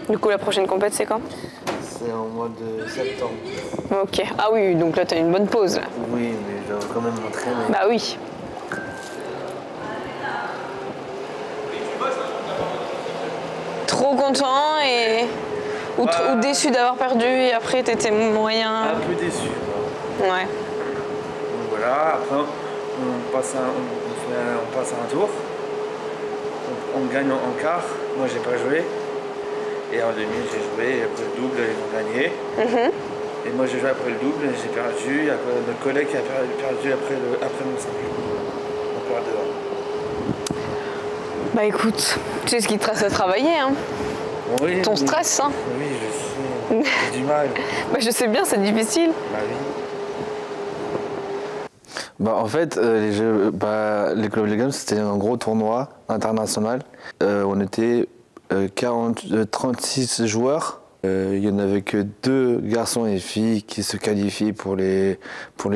Du coup, la prochaine compète, c'est quand? C'est en mois de septembre. Ok. Ah oui, donc là, t'as une bonne pause. Là. Oui, mais je dois quand même m'entraîner. Bah oui. Trop content et... Ou déçu d'avoir perdu et après, t'étais moyen... Un peu déçu. Ouais. Donc voilà, après, on passe à un tour. On gagne en quart. Moi, j'ai pas joué. Et en demi, j'ai joué. Et après le double, ils ont gagné. Et moi, j'ai joué après le double, j'ai perdu. Il y a notre collègue qui a perdu après mon simple. On perd devant. Bah écoute, tu sais ce qui te reste à travailler, hein. Oui, Ton stress, hein. Oui, je sais. J'ai du mal. Bah je sais bien, c'est difficile. Bah oui. Bah en fait, les Global Games, c'était un gros tournoi international. On était 36 joueurs. Il n'y en avait que 2 garçons et filles qui se qualifient pour les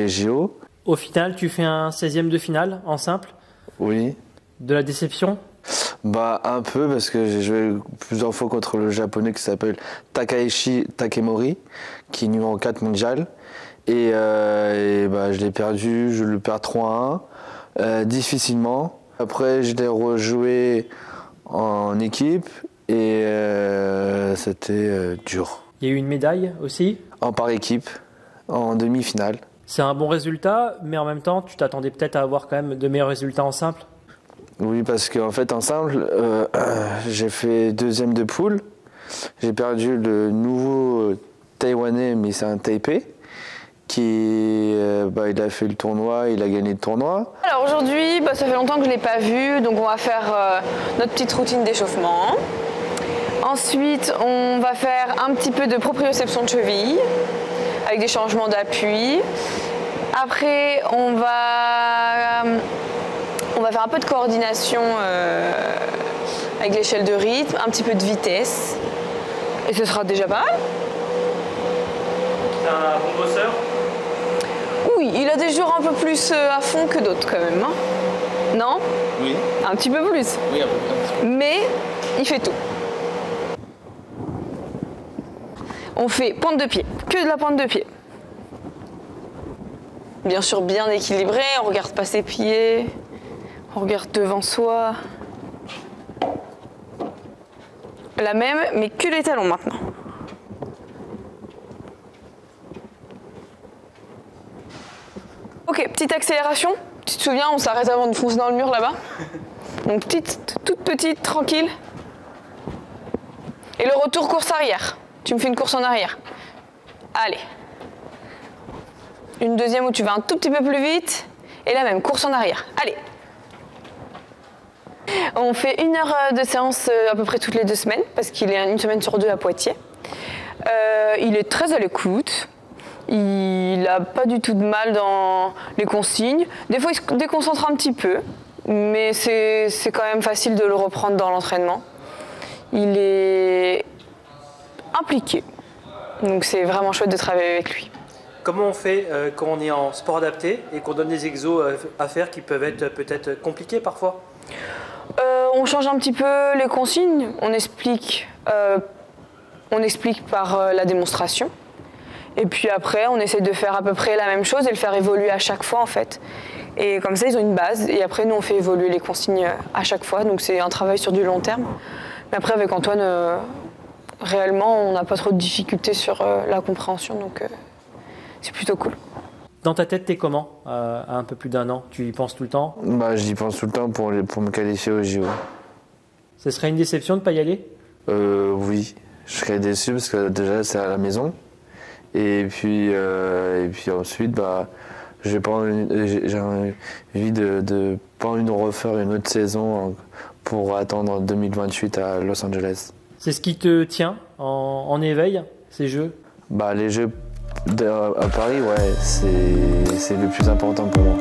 JO. Au final, tu fais un 16e de finale en simple. Oui. De la déception? Bah un peu, parce que j'ai joué plusieurs fois contre le japonais qui s'appelle Takahashi Takemori, qui est numéro 4 mondial. Et bah, je l'ai perdu, je le perds 3-1, difficilement. Après, je l'ai rejoué en équipe et c'était dur. Il y a eu une médaille aussi? Par équipe, en demi-finale. C'est un bon résultat, mais en même temps, tu t'attendais peut-être à avoir quand même de meilleurs résultats en simple? Oui, parce qu'en fait, en simple, j'ai fait 2e de poule. J'ai perdu le nouveau Taïwanais, mais c'est un Taipei, qui il a fait le tournoi, il a gagné le tournoi. Alors aujourd'hui, ça fait longtemps que je ne l'ai pas vu, donc on va faire notre petite routine d'échauffement. Ensuite, on va faire un petit peu de proprioception de cheville, avec des changements d'appui. Après, on va faire un peu de coordination avec l'échelle de rythme, un petit peu de vitesse. Et ce sera déjà pas mal. C'est un bon bosseur? Oui, il a des jours un peu plus à fond que d'autres quand même. Hein. Non? Oui. Un petit peu plus. Oui, un peu plus. Mais il fait tout. On fait pointe de pied, que de la pointe de pied. Bien sûr, bien équilibré, on regarde pas ses pieds, on regarde devant soi. La même, mais que les talons maintenant. Ok, petite accélération. Tu te souviens, on s'arrête avant de foncer dans le mur là-bas. Donc toute petite, tranquille. Et le retour course arrière. Tu me fais une course en arrière. Allez. Une deuxième où tu vas un tout petit peu plus vite. Et la même, course en arrière. Allez. On fait 1 heure de séance à peu près toutes les 2 semaines, parce qu'il est 1 semaine sur 2 à Poitiers. Il est très à l'écoute. Il n'a pas du tout de mal dans les consignes. Des fois, il se déconcentre un petit peu, mais c'est quand même facile de le reprendre dans l'entraînement. Il est impliqué, donc c'est vraiment chouette de travailler avec lui. Comment on fait quand on est en sport adapté et qu'on donne des exos à faire qui peuvent être peut-être compliqués parfois? On change un petit peu les consignes, on explique par la démonstration. Et puis après, on essaie de faire à peu près la même chose et le faire évoluer à chaque fois en fait. Et comme ça, ils ont une base. Et après, nous, on fait évoluer les consignes à chaque fois. Donc c'est un travail sur du long terme. Mais après, avec Antoine, réellement, on n'a pas trop de difficultés sur la compréhension. Donc c'est plutôt cool. Dans ta tête, t'es comment à un peu plus d'1 an? Tu y penses tout le temps? J'y pense tout le temps pour me qualifier au JO. Ce serait une déception de ne pas y aller? Oui, je serais déçu parce que déjà, c'est à la maison. Et puis ensuite, j'ai envie de pas envie de refaire une autre saison pour attendre 2028 à Los Angeles. C'est ce qui te tient en éveil, ces jeux? Les jeux à Paris, ouais, c'est le plus important pour moi.